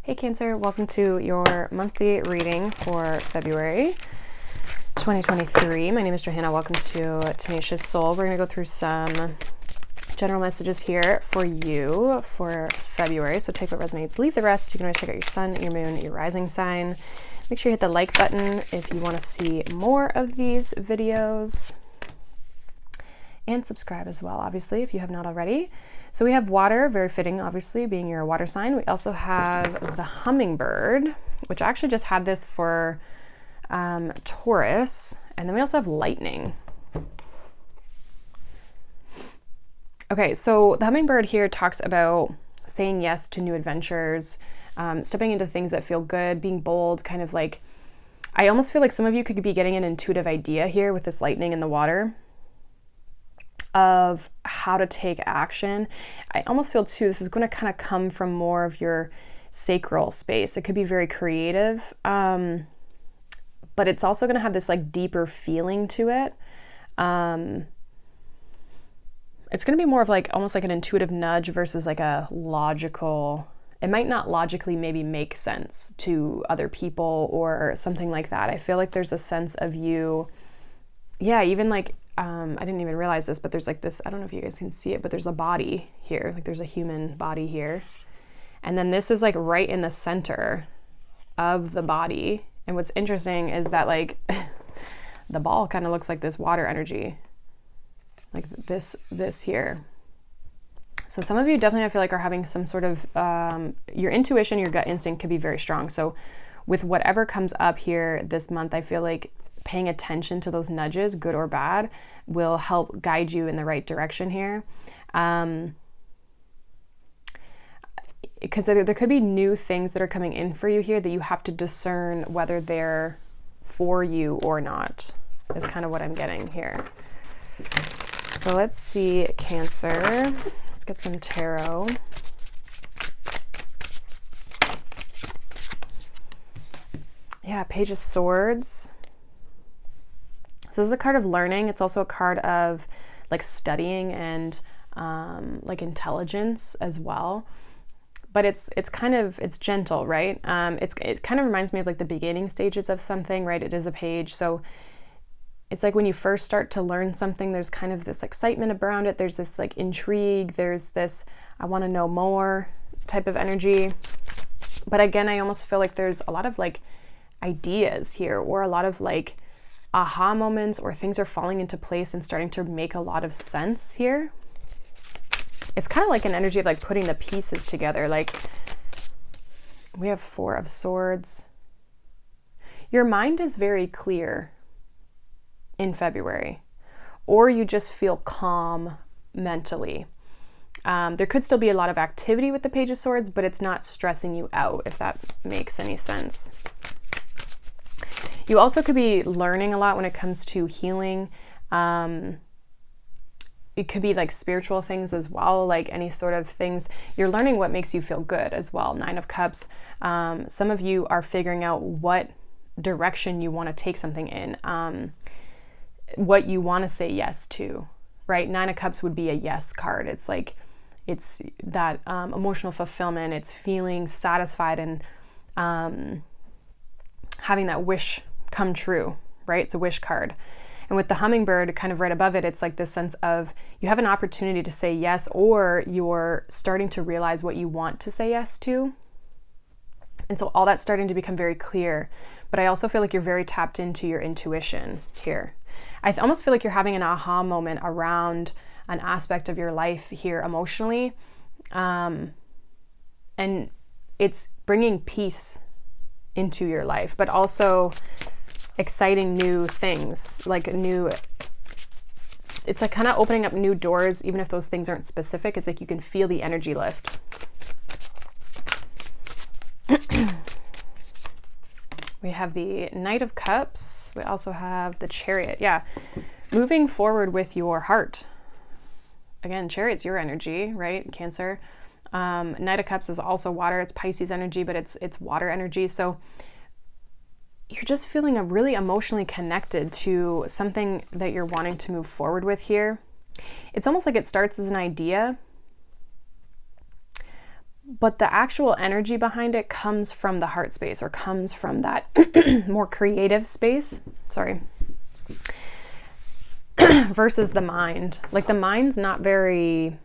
Hey Cancer, welcome to your monthly reading for February 2023. My name is Johanna. Welcome to Tenacious Soul. We're going to go through some general messages here for you for February. So take what resonates, leave the rest. You can always check out your sun, your moon, your rising sign. Make sure you hit the like button if you want to see more of these videos. And subscribe as well, obviously, if you have not already. So we have water, very fitting, obviously, being your water sign. We also have the hummingbird, which I actually just had this for Taurus. And then we also have lightning. Okay, so the hummingbird here talks about saying yes to new adventures, stepping into things that feel good, being bold, kind of like, I almost feel like some of you could be getting an intuitive idea here with this lightning in the water of how to take action. I almost feel too, this is going to kind of come from more of your sacral space. It could be very creative, but it's also going to have this like deeper feeling to it. It's going to be more of like almost like an intuitive nudge versus like a logical, it might not logically maybe make sense to other people or something like that. I feel like there's a sense of you, yeah, even like, I didn't even realize this, but there's like this, I don't know if you guys can see it, but there's a body here, like there's a human body here. And then this is like right in the center of the body. And what's interesting is that like the ball kind of looks like this water energy, like this here. So some of you definitely, I feel like, are having some sort of, your intuition, your gut instinct could be very strong. So with whatever comes up here this month, I feel like paying attention to those nudges, good or bad, will help guide you in the right direction here. Because there could be new things that are coming in for you here that you have to discern whether they're for you or not, is kind of what I'm getting here. So let's see, Cancer. Let's get some tarot. Yeah, Page of Swords. So this is a card of learning. It's also a card of like studying and like intelligence as well. But it's gentle, right? It kind of reminds me of like the beginning stages of something, right? It is a page. So it's like when you first start to learn something, there's kind of this excitement around it. There's this like intrigue. There's this, I want to know more type of energy. But again, I almost feel like there's a lot of like ideas here, or a lot of like aha moments, or things are falling into place and starting to make a lot of sense here. It's kind of like an energy of like putting the pieces together. Like we have Four of Swords. Your mind is very clear in February, or you just feel calm mentally. There could still be a lot of activity with the Page of Swords, but it's not stressing you out, if that makes any sense. You also could be learning a lot when it comes to healing. It could be like spiritual things as well, like any sort of things. You're learning what makes you feel good as well. Nine of Cups. Some of you are figuring out what direction you want to take something in, what you want to say yes to, right? Nine of Cups would be a yes card. It's like, it's that emotional fulfillment. It's feeling satisfied and having that wish come true, right? It's a wish card. And with the hummingbird kind of right above it, it's like this sense of you have an opportunity to say yes, or you're starting to realize what you want to say yes to. And so all that's starting to become very clear. But I also feel like you're very tapped into your intuition here. I almost feel like you're having an aha moment around an aspect of your life here emotionally. And it's bringing peace into your life, but also exciting new things, like new, it's like kind of opening up new doors, even if those things aren't specific. It's like you can feel the energy lift. We have the Knight of Cups. We also have the Chariot. Yeah, moving forward with your heart. Again, Chariot's your energy, right? Cancer. Knight of Cups is also water. It's Pisces energy, but it's water energy. So you're just feeling really emotionally connected to something that you're wanting to move forward with here. It's almost like it starts as an idea, but the actual energy behind it comes from the heart space, or comes from that more creative space. Sorry. Versus the mind. Like the mind's not very,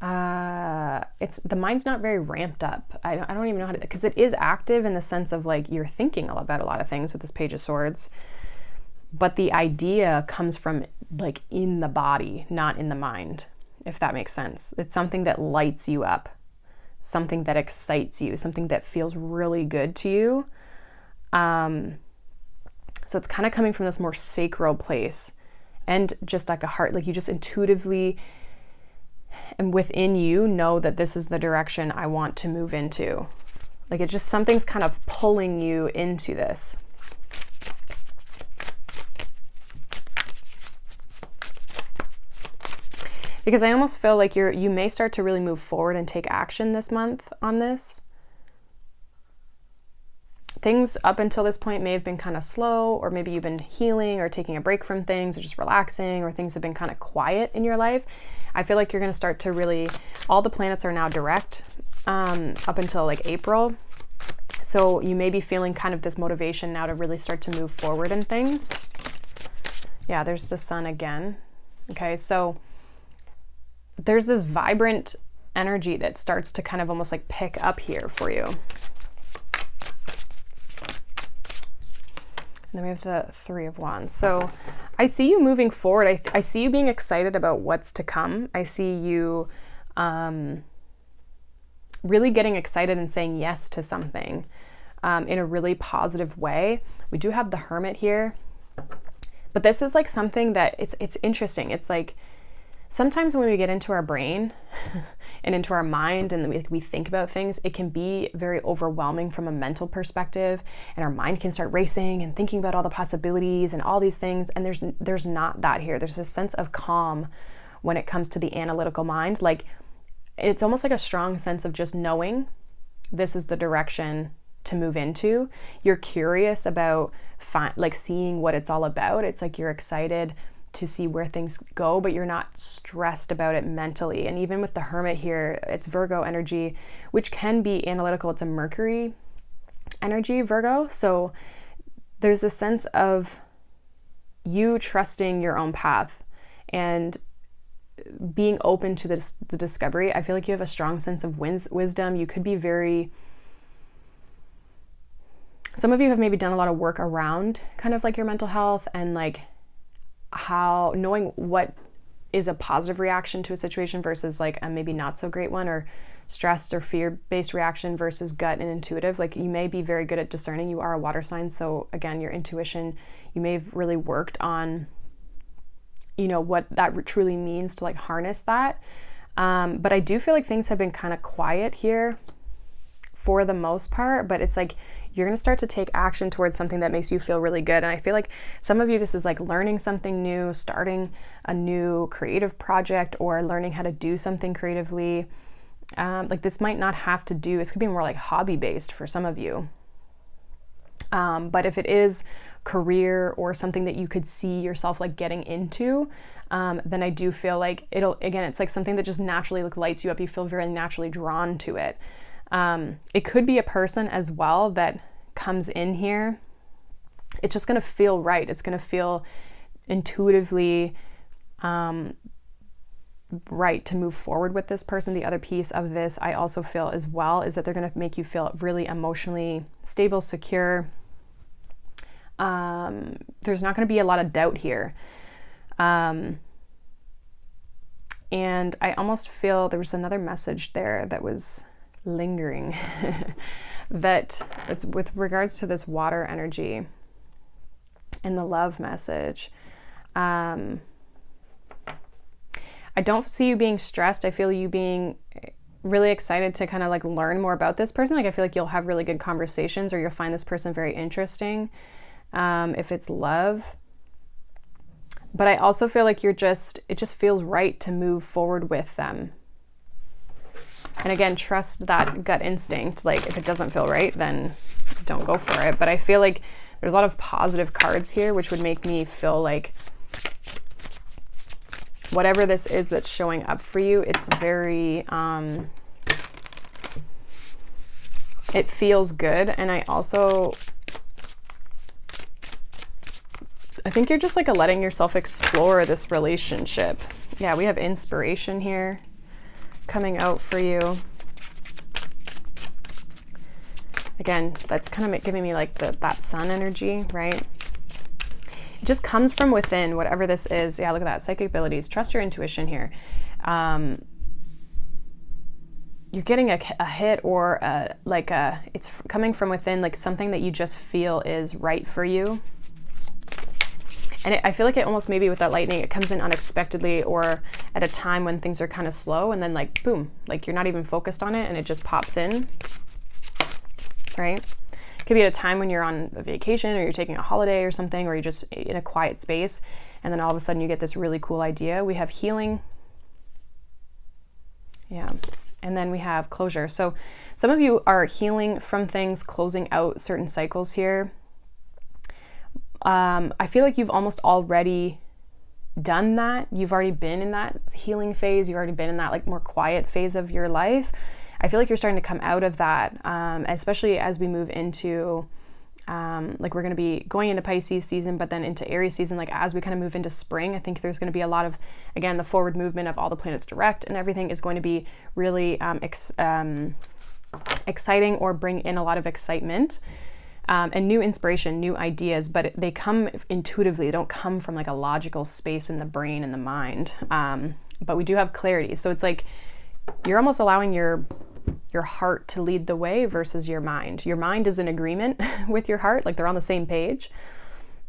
the mind's not very ramped up. I don't even know how to, because it is active in the sense of like you're thinking about a lot of things with this Page of Swords, but the idea comes from like in the body, not in the mind, if that makes sense. It's something that lights you up, something that excites you, something that feels really good to you. So it's kind of coming from this more sacral place, and just like a heart, like you just intuitively and within you know that this is the direction I want to move into. Like it's just something's kind of pulling you into this. Because I almost feel like you may start to really move forward and take action this month on this. Things up until this point may have been kind of slow, or maybe you've been healing or taking a break from things, or just relaxing, or things have been kind of quiet in your life. I feel like you're going to start to really, all the planets are now direct up until like April. So you may be feeling kind of this motivation now to really start to move forward in things. Yeah, there's the sun again. Okay, so there's this vibrant energy that starts to kind of almost like pick up here for you. And then we have the Three of Wands. So I see you moving forward. I see you being excited about what's to come. I see you really getting excited and saying yes to something in a really positive way. We do have the Hermit here. But this is like something that it's interesting. It's like sometimes when we get into our brain and into our mind and we think about things, it can be very overwhelming from a mental perspective, and our mind can start racing and thinking about all the possibilities and all these things, and there's not that here. There's a sense of calm when it comes to the analytical mind. Like it's almost like a strong sense of just knowing this is the direction to move into. You're curious about like seeing what it's all about. It's like you're excited to see where things go, but you're not stressed about it mentally. And even with the Hermit here, it's Virgo energy, which can be analytical. It's a Mercury energy, Virgo. So there's a sense of you trusting your own path and being open to the discovery. I feel like you have a strong sense of wisdom. You could be some of you have maybe done a lot of work around kind of like your mental health, and like how knowing what is a positive reaction to a situation versus like a maybe not so great one, or stressed or fear-based reaction versus gut and intuitive. Like you may be very good at discerning. You are a water sign, so again, your intuition, you may have really worked on, you know, what that truly means to like harness that. But I do feel like things have been kind of quiet here for the most part, but it's like you're going to start to take action towards something that makes you feel really good. And I feel like some of you, this is like learning something new, starting a new creative project, or learning how to do something creatively. Like this might not have to do, this could be more like hobby based for some of you. But if it is career or something that you could see yourself like getting into, then I do feel like it's like something that just naturally like lights you up. You feel very naturally drawn to it. It could be a person as well that comes in here. It's just going to feel right. It's going to feel intuitively right to move forward with this person. The other piece of this I also feel as well is that they're going to make you feel really emotionally stable, secure. There's not going to be a lot of doubt here. And I almost feel there was another message there that was lingering that it's with regards to this water energy and the love message. I don't see you being stressed. I feel you being really excited to kind of like learn more about this person. Like I feel like you'll have really good conversations, or you'll find this person very interesting if it's love. But I also feel like it just feels right to move forward with them. And again, trust that gut instinct. Like if it doesn't feel right, then don't go for it. But I feel like there's a lot of positive cards here, which would make me feel like whatever this is that's showing up for you, it's very, it feels good. And I think you're just like letting yourself explore this relationship. Yeah, we have inspiration here coming out for you. Again, that's kind of giving me like that sun energy, right? It just comes from within, whatever this is. Yeah, look at that. Psychic abilities. Trust your intuition here. You're getting a hit, or it's coming from within, like something that you just feel is right for you. And I feel like it almost, maybe with that lightning, it comes in unexpectedly or at a time when things are kind of slow, and then like, boom, like you're not even focused on it and it just pops in, right? It could be at a time when you're on a vacation or you're taking a holiday or something, or you're just in a quiet space, and then all of a sudden you get this really cool idea. We have healing. Yeah. And then we have closure. So some of you are healing from things, closing out certain cycles here. I feel like you've almost already done that. You've already been in that healing phase. You've already been in that like more quiet phase of your life. I feel like you're starting to come out of that, especially as we move into, like we're going to be going into Pisces season, but then into Aries season, like as we kind of move into spring, I think there's going to be a lot of, again, the forward movement of all the planets direct and everything is going to be really exciting, or bring in a lot of excitement. And new inspiration, new ideas, but they come intuitively. They don't come from like a logical space in the brain and the mind. But we do have clarity. So it's like you're almost allowing your heart to lead the way versus your mind. Your mind is in agreement with your heart, like they're on the same page.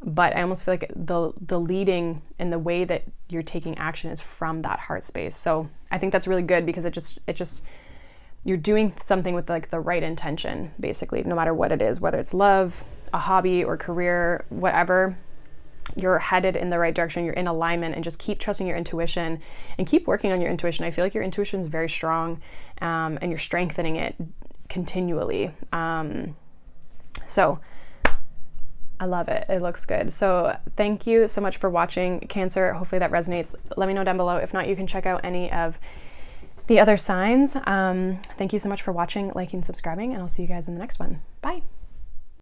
But I almost feel like the leading and the way that you're taking action is from that heart space. So I think that's really good, because it just you're doing something with like the right intention, basically, no matter what it is, whether it's love, a hobby, or career, whatever. You're headed in the right direction. You're in alignment, and just keep trusting your intuition and keep working on your intuition. I feel like your intuition is very strong, and you're strengthening it continually. So I love it. It looks good. So thank you so much for watching, Cancer. Hopefully that resonates. Let me know down below. If not, you can check out any of the other signs. Thank you so much for watching, liking, subscribing, and I'll see you guys in the next one. Bye.